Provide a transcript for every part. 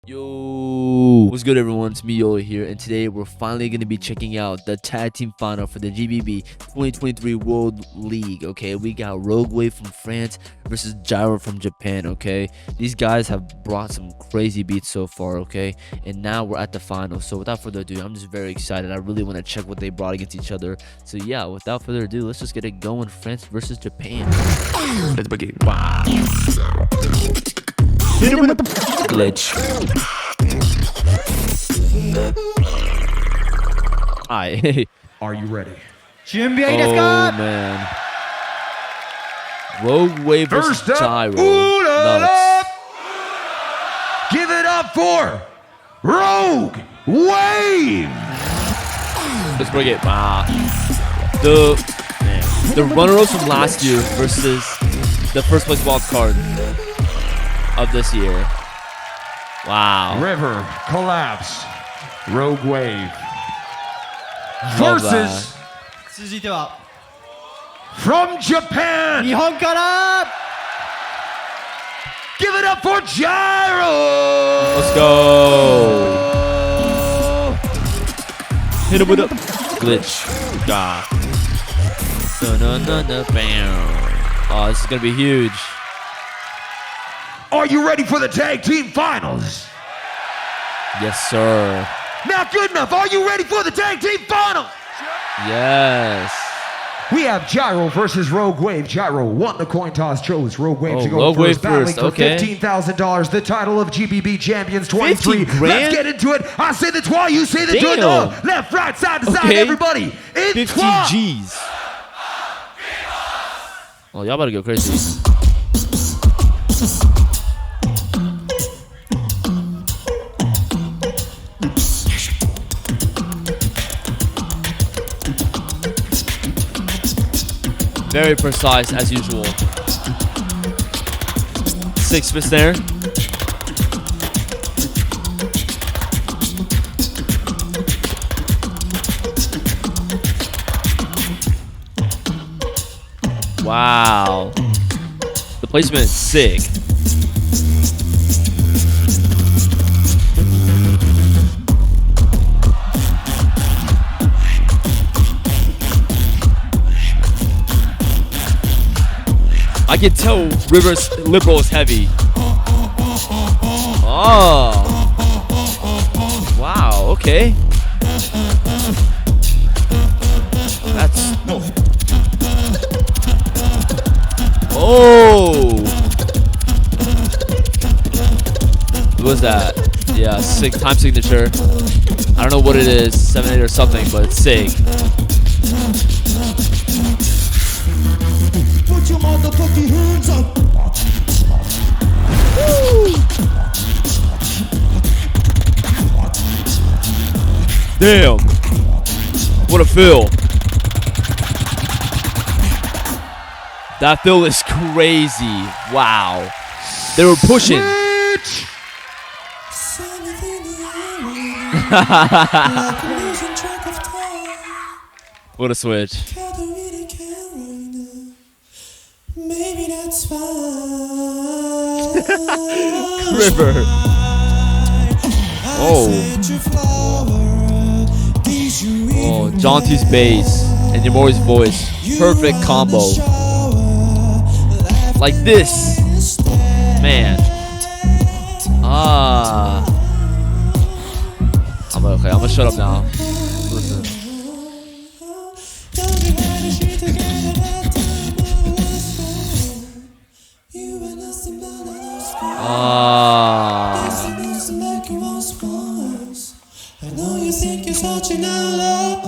Yo, what's good everyone? It's me Yolow here, and today we're finally going to be checking out the tag team final for the GBB 2023 World League. Okay, we got Rogue Wave from France versus Jairo from Japan. Okay, these guys have brought some crazy beats so far. Okay, and now we're at the final. So without further ado, I'm just very excited. I really want to check what they brought against each other. So yeah, without further ado, let's just get it going. France versus Japan. Let's begin. Wow. Hit him with the glitch. Hi. Are you ready? Oh man. Rogue Wave versus Jairo. Nuts. Give it up for Rogue Wave. Let's bring it. Wow. The runner-ups from last year versus the first place wild card of this year. Wow. River Collapse. Rogue Wave Love versus 続いては from Japan. 日本から Give it up for Jairo. Let's go. Hit him with a glitch. God. Bam. Oh, this is gonna be huge. Are you ready for the tag team finals? Yes, sir. Not good enough. Are you ready for the tag team finals? Yes. We have Jairo versus Rogue Wave. Jairo won the coin toss, chose Rogue Wave to go Rogue Wave first, battling first, for okay. $15,000, the title of GBB Champions 23. 50 grand? Let's get into it. I say the trois, you say the deux. Damn. Left, right, side to side, Okay. everybody. In 50 trois. G's. Oh, y'all better go crazy. Very precise as usual. 6 spits there. Wow. The placement is sick. I can tell River's liberal is heavy. Oh. Wow, okay. That's... Oh. What was that? Yeah, sick time signature. I don't know what it is, 7-8 or something, but it's sick. Put your motherfucking hands up. Damn. What a fill. That fill is crazy. Wow. They were pushing. What a switch. Maybe that's fine. River. Oh. Oh, Jaunty's bass and Yamori's voice. Perfect combo. Like this. Man. Ah. I'm gonna shut up now. Listen. I know you think you're such an outlaw,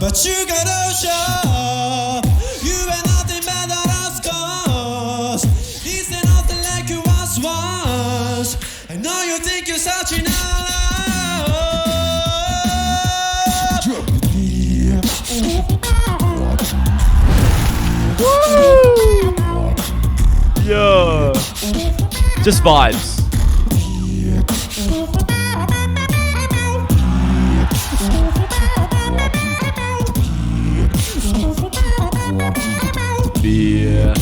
but you gotta show you ain't nothing better than scars. This ain't nothing like you once. I know you think you're such an outlaw. Yeah. Just vibes. Yeah.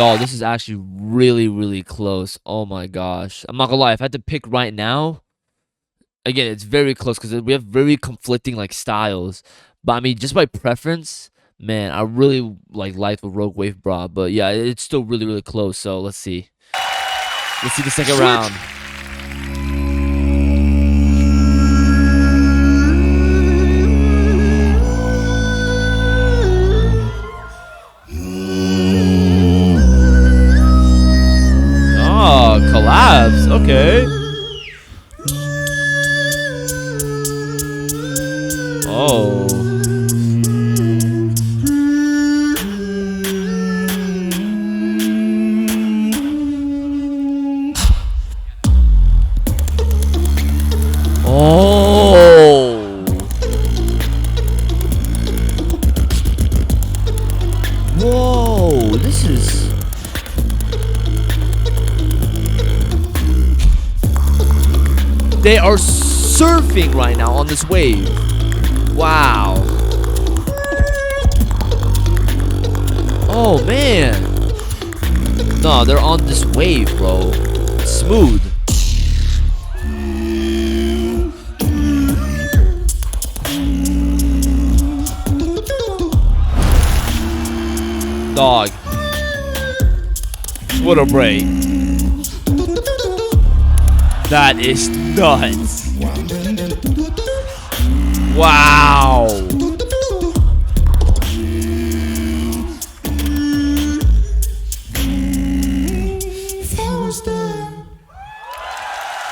Y'all, this is actually really, really close. Oh my gosh. I'm not gonna lie. If I had to pick right now, again, it's very close because we have very conflicting like styles. But I mean, just by preference, man, I really like what Rogue Wave brought. But yeah, it's still really, really close. So let's see. Let's see the second round. Oh, collabs. Okay. Oh. Oh. Whoa, this is... They are surfing right now on this wave. Wow. Oh, man. No, they're on this wave, bro. Smooth. Dog. What a break. That is nuts. Wow.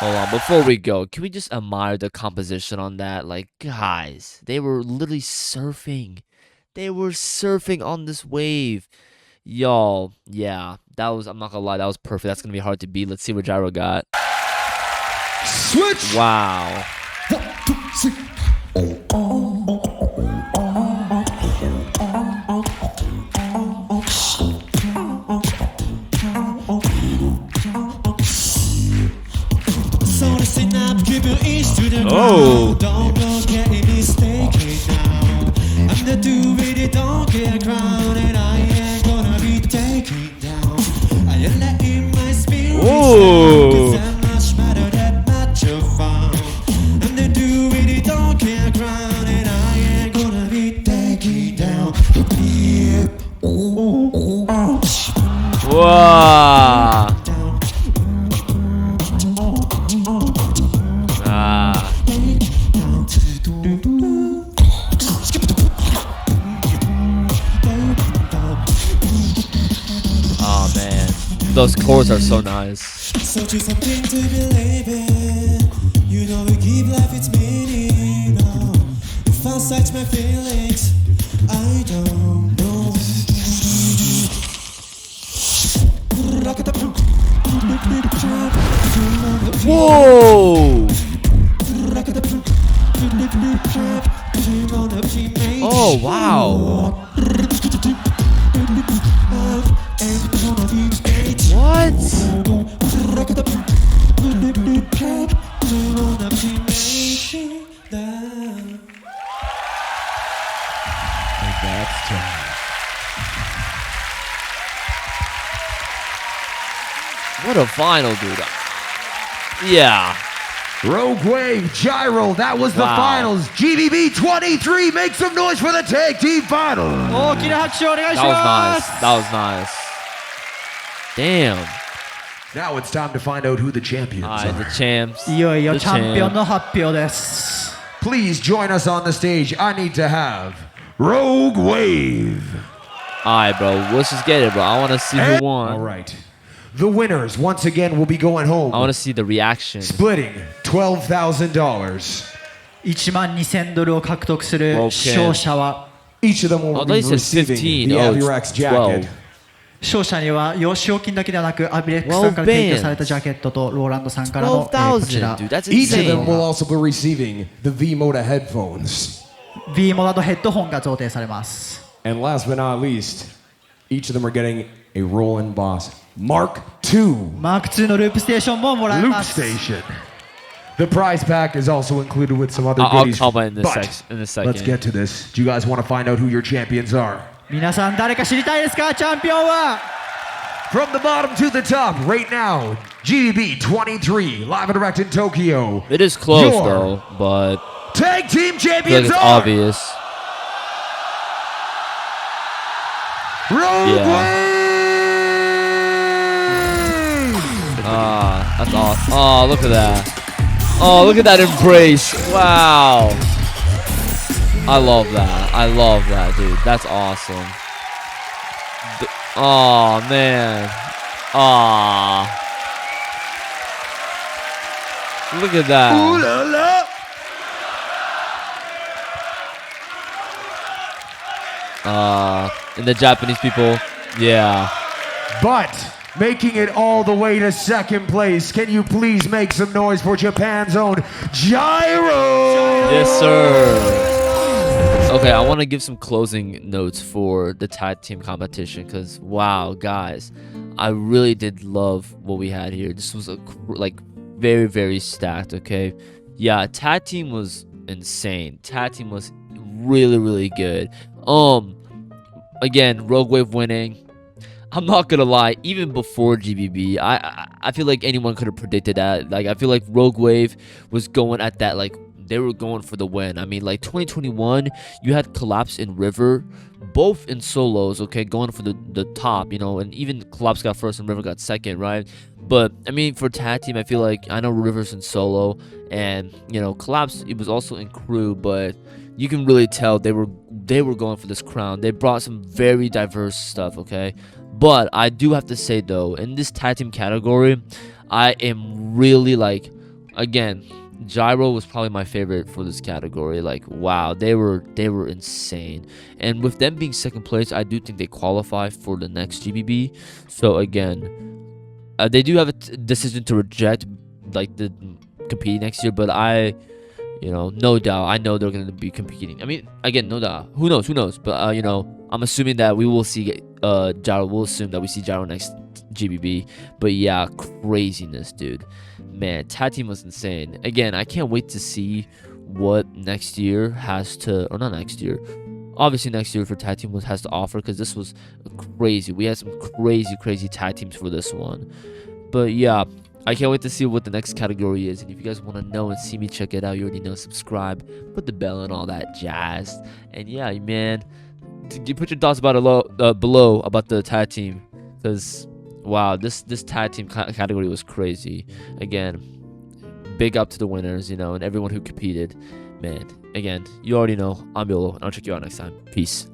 Hold on, before we go, can we just admire the composition on that? Like, guys, they were literally surfing. They were surfing on this wave. Y'all, yeah, that was, I'm not gonna lie, that was perfect. That's gonna be hard to beat. Let's see what Jairo got. Switch. Wow. 1, 2, 3. So listen up, give your ears to the Oh. ground. Don't look at any mistake now. I'm the dude with it, don't get a crown, and I ain't gonna be taken down. I am letting my spirit Ooh. sound, 'cause I'm much better than much of fun. I'm the dude with it, don't get a crown, and I ain't gonna be taken down. Yeah. Wow. Ah. Oh man, those chords are so nice. So choose something to believe in. You know we give life its meaning. No. If I search my feelings, I don't know. Whoa! Oh wow! What? That's time. What a final, dude. Yeah. Rogue Wave, Jairo, that was the Wow. finals. GBB 23, make some noise for the tag team finals. 大きな拍手をお願いし That was ま nice. す。 That was nice. Damn. Now it's time to find out who the champions Alright, the are. champs. いよいよ The チャンピオン champ. の発表です。 Please join us on the stage. I need to have Rogue Wave. Alright, bro. Let's just get it, bro. I want to see who won. All right. The winners, once again, will be going home, I want to see the reaction. splitting $12,000. $12,000を獲得する Okay. 勝者は、 Each of them will Oh, be they said receiving 15. the Oh, it's Avirex jacket. 勝者には幼少金だけではなくアビレックスさんから提供されたジャケットとローランドさんからの、こちら 12,000, dude. That's Each of them insane. will also be receiving the V-Moda headphones. V モダとヘッドホンが贈呈されます。 And last but not least, each of them are getting a Roland Boss Mark II マーク2のループステーションももらえ loop ます。 station. The prize pack is also included with some other I'll goodies. comment in this but in a second. let's get to this. Do you guys want to find out who your champions are? 皆さん誰か知りたいですか？チャンピオンは From the bottom to the top, right now, GBB 23, live and direct in Tokyo. It is close Your though, but Tag team I feel like champions it's are obvious. Rogue That's awesome. Oh, look at that. Oh, look at that embrace. Wow. I love that. I love that, dude. That's awesome. Oh, man. Aw. Look at that. Ooh la la. And the Japanese people, yeah. But making it all the way to second place, can you please make some noise for Japan's own Jairo? Yes, sir. Okay, I want to give some closing notes for the tag team competition because, wow, guys, I really did love what we had here. This was very, very stacked. Okay, yeah, tag team was insane. Tag team was really, really good. Again, Rogue Wave winning. I'm not gonna lie, even before GBB, I feel like anyone could have predicted that. Like, I feel like Rogue Wave was going at that, like, they were going for the win. I mean, like, 2021, you had Collapse and River, both in solos, okay, going for the top, you know, and even Collapse got first and River got second, right? But, I mean, for tag team, I feel like, I know River's in solo, and, you know, Collapse, it was also in crew, but you can really tell they were going for this crown. They brought some very diverse stuff, okay? But I do have to say, though, in this tag team category, I am really, like, again, Jairo was probably my favorite for this category. Like, wow, they were insane. And with them being second place, I do think they qualify for the next GBB. So again, they do have a decision to reject, like, the competing next year. But you know, no doubt, I know they're going to be competing. I mean, again, no doubt. Who knows? But, you know, I'm assuming that we will see Jairo. We'll assume that we see Jairo next GBB. But, yeah, craziness, dude. Man, tag team was insane. Again, I can't wait to see what next year has to, or not next year. Obviously, next year for tag team has to offer because this was crazy. We had some crazy tag teams for this one. But, yeah. I can't wait to see what the next category is. And if you guys want to know and see me check it out, you already know, subscribe, put the bell and all that jazz. And yeah, man, you put your thoughts about it below about the tag team, because wow, this tag team category was crazy. Again, big up to the winners, you know, and everyone who competed. Man, again, you already know, I'm Yolow, and I'll check you out next time. Peace.